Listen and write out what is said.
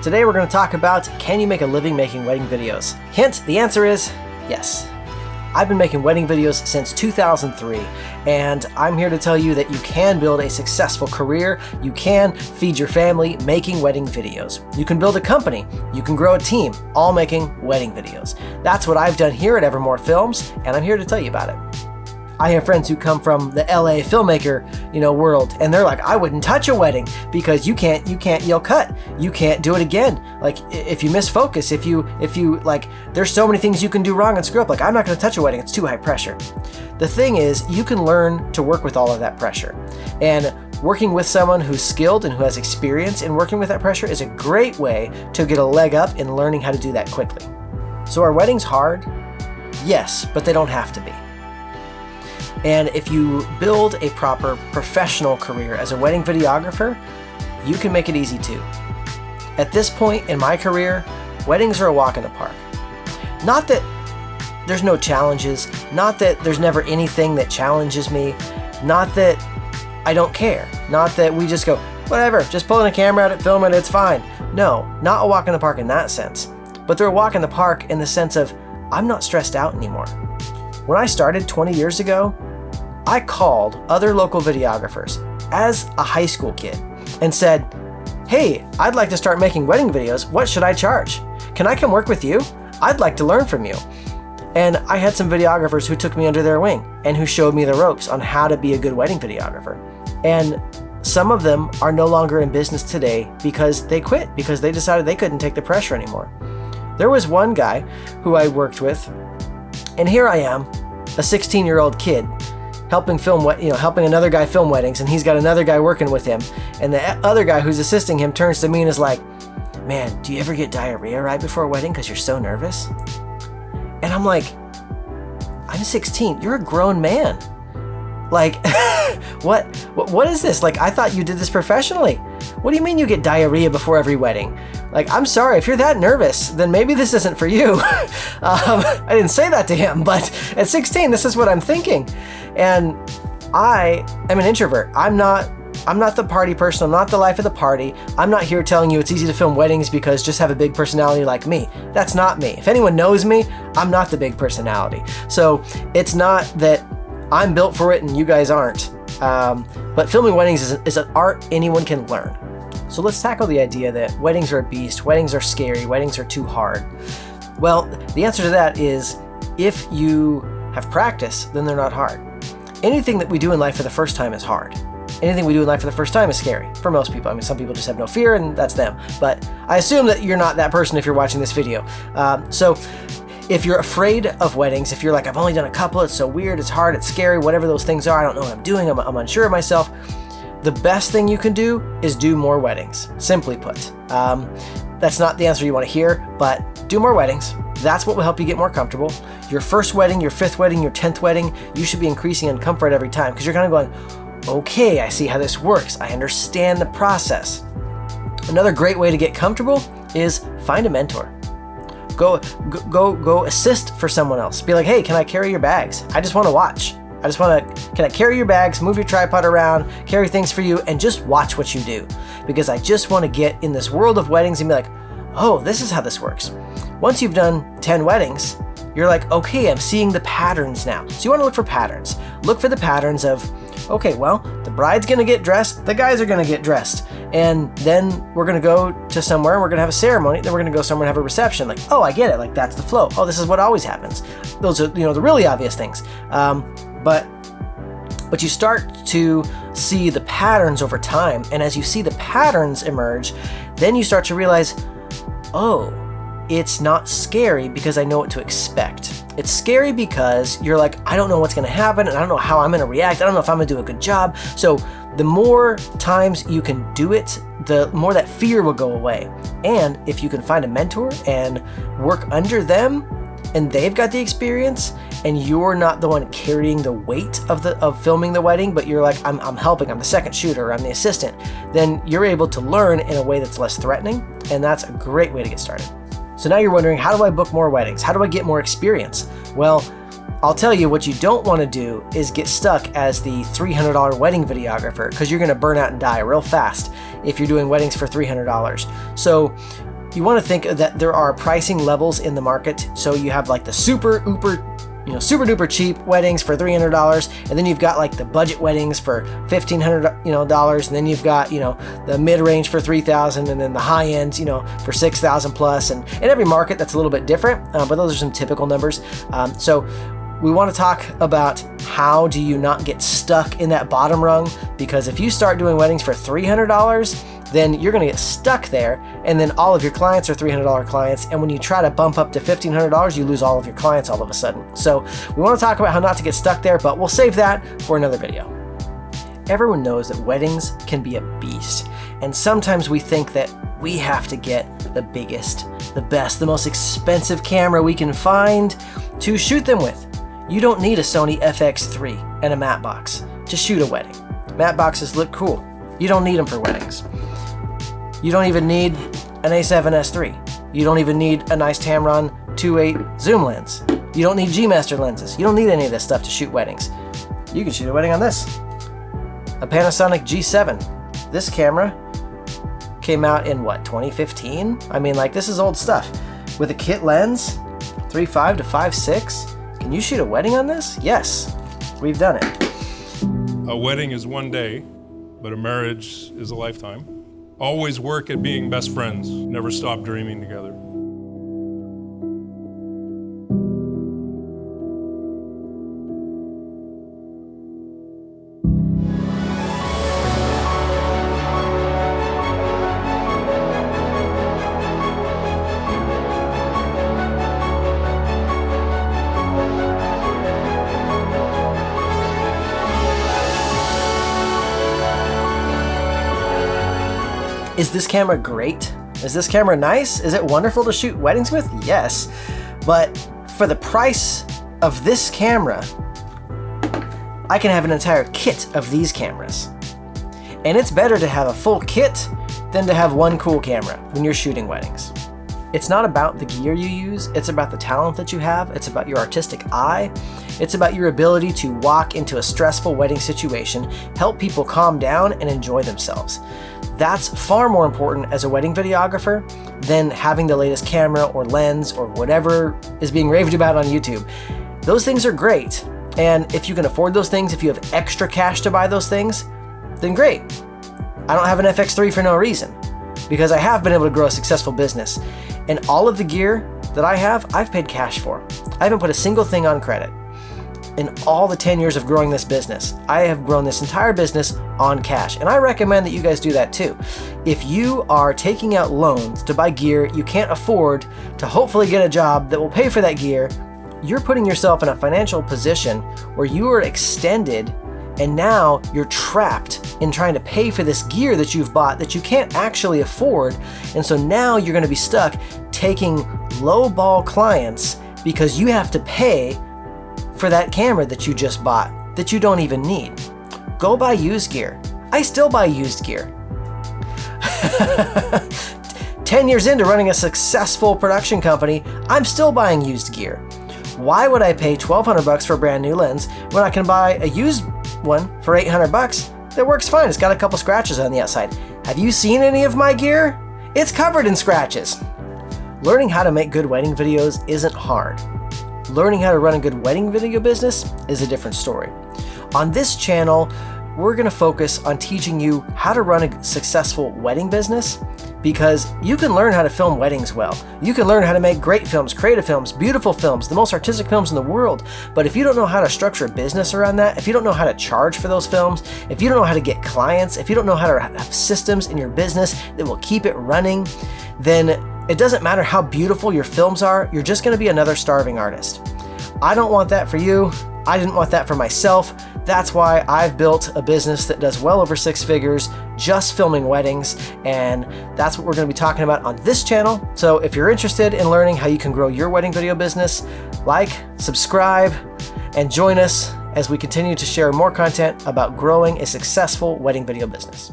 Today we're going to talk about, can you make a living making wedding videos? Hint, the answer is yes. I've been making wedding videos since 2003, and I'm here to tell you that you can build a successful career, you can feed your family making wedding videos. You can build a company, you can grow a team, all making wedding videos. That's what I've done here at Evermoore Films, and I'm here to tell you about it. I have friends who come from the LA filmmaker, world, and they're like, I wouldn't touch a wedding because you can't yell cut. You can't do it again. Like if you miss focus, if you like, there's so many things you can do wrong and screw up. Like, I'm not going to touch a wedding. It's too high pressure. The thing is, you can learn to work with all of that pressure, and working with someone who's skilled and who has experience in working with that pressure is a great way to get a leg up in learning how to do that quickly. So are weddings hard? Yes, but they don't have to be. And if you build a proper professional career as a wedding videographer, you can make it easy too. At this point in my career, weddings are a walk in the park. Not that there's no challenges, not that there's never anything that challenges me, not that I don't care, not that we just go, whatever, just pulling a camera out and film it, it's fine. No, not a walk in the park in that sense. But they're a walk in the park in the sense of, I'm not stressed out anymore. When I started 20 years ago, I called other local videographers as a high school kid and said, hey, I'd like to start making wedding videos. What should I charge? Can I come work with you? I'd like to learn from you. And I had some videographers who took me under their wing and who showed me the ropes on how to be a good wedding videographer. And some of them are no longer in business today because they quit, because they decided they couldn't take the pressure anymore. There was one guy who I worked with, and here I am, a 16-year-old kid, helping another guy film weddings, and he's got another guy working with him, and the other guy who's assisting him turns to me and is like, man, do you ever get diarrhea right before a wedding because you're so nervous? And I'm like, I'm 16, you're a grown man. Like, what is this? Like, I thought you did this professionally. What do you mean you get diarrhea before every wedding? Like, I'm sorry, if you're that nervous, then maybe this isn't for you. I didn't say that to him, but at 16, this is what I'm thinking. And I am an introvert. I'm not the party person. I'm not the life of the party. I'm not here telling you it's easy to film weddings because just have a big personality like me. That's not me. If anyone knows me, I'm not the big personality. So it's not that I'm built for it and you guys aren't. But filming weddings is an art anyone can learn. So let's tackle the idea that weddings are a beast, weddings are scary, weddings are too hard. Well, the answer to that is, if you have practice, then they're not hard. Anything that we do in life for the first time is hard. Anything we do in life for the first time is scary for most people. I mean, some people just have no fear, and that's them. But I assume that you're not that person if you're watching this video. So if you're afraid of weddings, if you're like, I've only done a couple, it's so weird, it's hard, it's scary, whatever those things are, I don't know what I'm doing, I'm unsure of myself, the best thing you can do is do more weddings, simply put. That's not the answer you want to hear, but do more weddings. That's what will help you get more comfortable. Your first wedding, your 5th wedding, your 10th wedding, you should be increasing in comfort every time, because you're kind of going, okay, I see how this works. I understand the process. Another great way to get comfortable is find a mentor. Go assist for someone else. Be like, hey, can I carry your bags? I just want to watch. Can I carry your bags, move your tripod around, carry things for you, and just watch what you do? Because I just want to get in this world of weddings and be like, oh, this is how this works. Once you've done 10 weddings, you're like, okay, I'm seeing the patterns now. So you want to look for patterns. Look for the patterns of, okay, well, the bride's going to get dressed, the guys are going to get dressed, and then we're going to go to somewhere and we're going to have a ceremony, then we're going to go somewhere and have a reception. Like, oh, I get it. Like, that's the flow. Oh, this is what always happens. Those are, the really obvious things. But you start to see the patterns over time, and as you see the patterns emerge, then you start to realize, oh, it's not scary because I know what to expect. It's scary because you're like, I don't know what's going to happen, and I don't know how I'm going to react. I don't know if I'm going to do a good job. So the more times you can do it, the more that fear will go away. And if you can find a mentor and work under them, and they've got the experience, and you're not the one carrying the weight of filming the wedding, but you're like, I'm helping, I'm the second shooter, I'm the assistant, then you're able to learn in a way that's less threatening, and that's a great way to get started. So now you're wondering, how do I book more weddings? How do I get more experience? Well, I'll tell you, what you don't want to do is get stuck as the $300 wedding videographer, because you're going to burn out and die real fast if you're doing weddings for $300. So you want to think that there are pricing levels in the market. So you have like the super duper cheap weddings for $300, and then you've got like the budget weddings for $1,500 dollars, and then you've got the mid-range for $3,000, and then the high end for $6,000 plus. And in every market that's a little bit different, but those are some typical numbers. So we want to talk about how do you not get stuck in that bottom rung, because if you start doing weddings for $300, then you're going to get stuck there, and then all of your clients are $300 clients, and when you try to bump up to $1,500, you lose all of your clients all of a sudden. So we want to talk about how not to get stuck there, but we'll save that for another video. Everyone knows that weddings can be a beast, and sometimes we think that we have to get the biggest, the best, the most expensive camera we can find to shoot them with. You don't need a Sony FX3 and a matte box to shoot a wedding. Matte boxes look cool. You don't need them for weddings. You don't even need an A7S3. You don't even need a nice Tamron 2.8 zoom lens. You don't need G-Master lenses. You don't need any of this stuff to shoot weddings. You can shoot a wedding on this. A Panasonic G7. This camera came out in what, 2015? I mean, like, this is old stuff. With a kit lens, 3.5 to 5.6. Can you shoot a wedding on this? Yes, we've done it. A wedding is one day, but a marriage is a lifetime. Always work at being best friends. Never stop dreaming together. Is this camera great? Is this camera nice? Is it wonderful to shoot weddings with? Yes. But for the price of this camera, I can have an entire kit of these cameras. And it's better to have a full kit than to have one cool camera when you're shooting weddings. It's not about the gear you use, it's about the talent that you have, it's about your artistic eye, it's about your ability to walk into a stressful wedding situation, help people calm down and enjoy themselves. That's far more important as a wedding videographer than having the latest camera or lens or whatever is being raved about on YouTube. Those things are great, and if you can afford those things, if you have extra cash to buy those things, then great. I don't have an FX3 for no reason, because I have been able to grow a successful business. And all of the gear that I have, I've paid cash for. I haven't put a single thing on credit. In all the 10 years of growing this business, I have grown this entire business on cash. And I recommend that you guys do that too. If you are taking out loans to buy gear you can't afford to hopefully get a job that will pay for that gear, you're putting yourself in a financial position where you are extended, and now you're trapped in trying to pay for this gear that you've bought that you can't actually afford. And so now you're going to be stuck taking low-ball clients because you have to pay for that camera that you just bought that you don't even need. Go buy used gear. I still buy used gear. 10 years into running a successful production company, I'm still buying used gear. Why would I pay $1,200 for a brand new lens when I can buy a used one for $800 that works fine? It's got a couple scratches on the outside. Have you seen any of my gear? It's covered in scratches. Learning how to make good wedding videos isn't hard. Learning how to run a good wedding video business is a different story. On this channel, we're going to focus on teaching you how to run a successful wedding business, because you can learn how to film weddings well. You can learn how to make great films, creative films, beautiful films, the most artistic films in the world. But if you don't know how to structure a business around that, if you don't know how to charge for those films, if you don't know how to get clients, if you don't know how to have systems in your business that will keep it running, then it doesn't matter how beautiful your films are, you're just going to be another starving artist. I don't want that for you. I didn't want that for myself. That's why I've built a business that does well over 6 figures just filming weddings, and that's what we're going to be talking about on this channel. So if you're interested in learning how you can grow your wedding video business, like, subscribe, and join us as we continue to share more content about growing a successful wedding video business.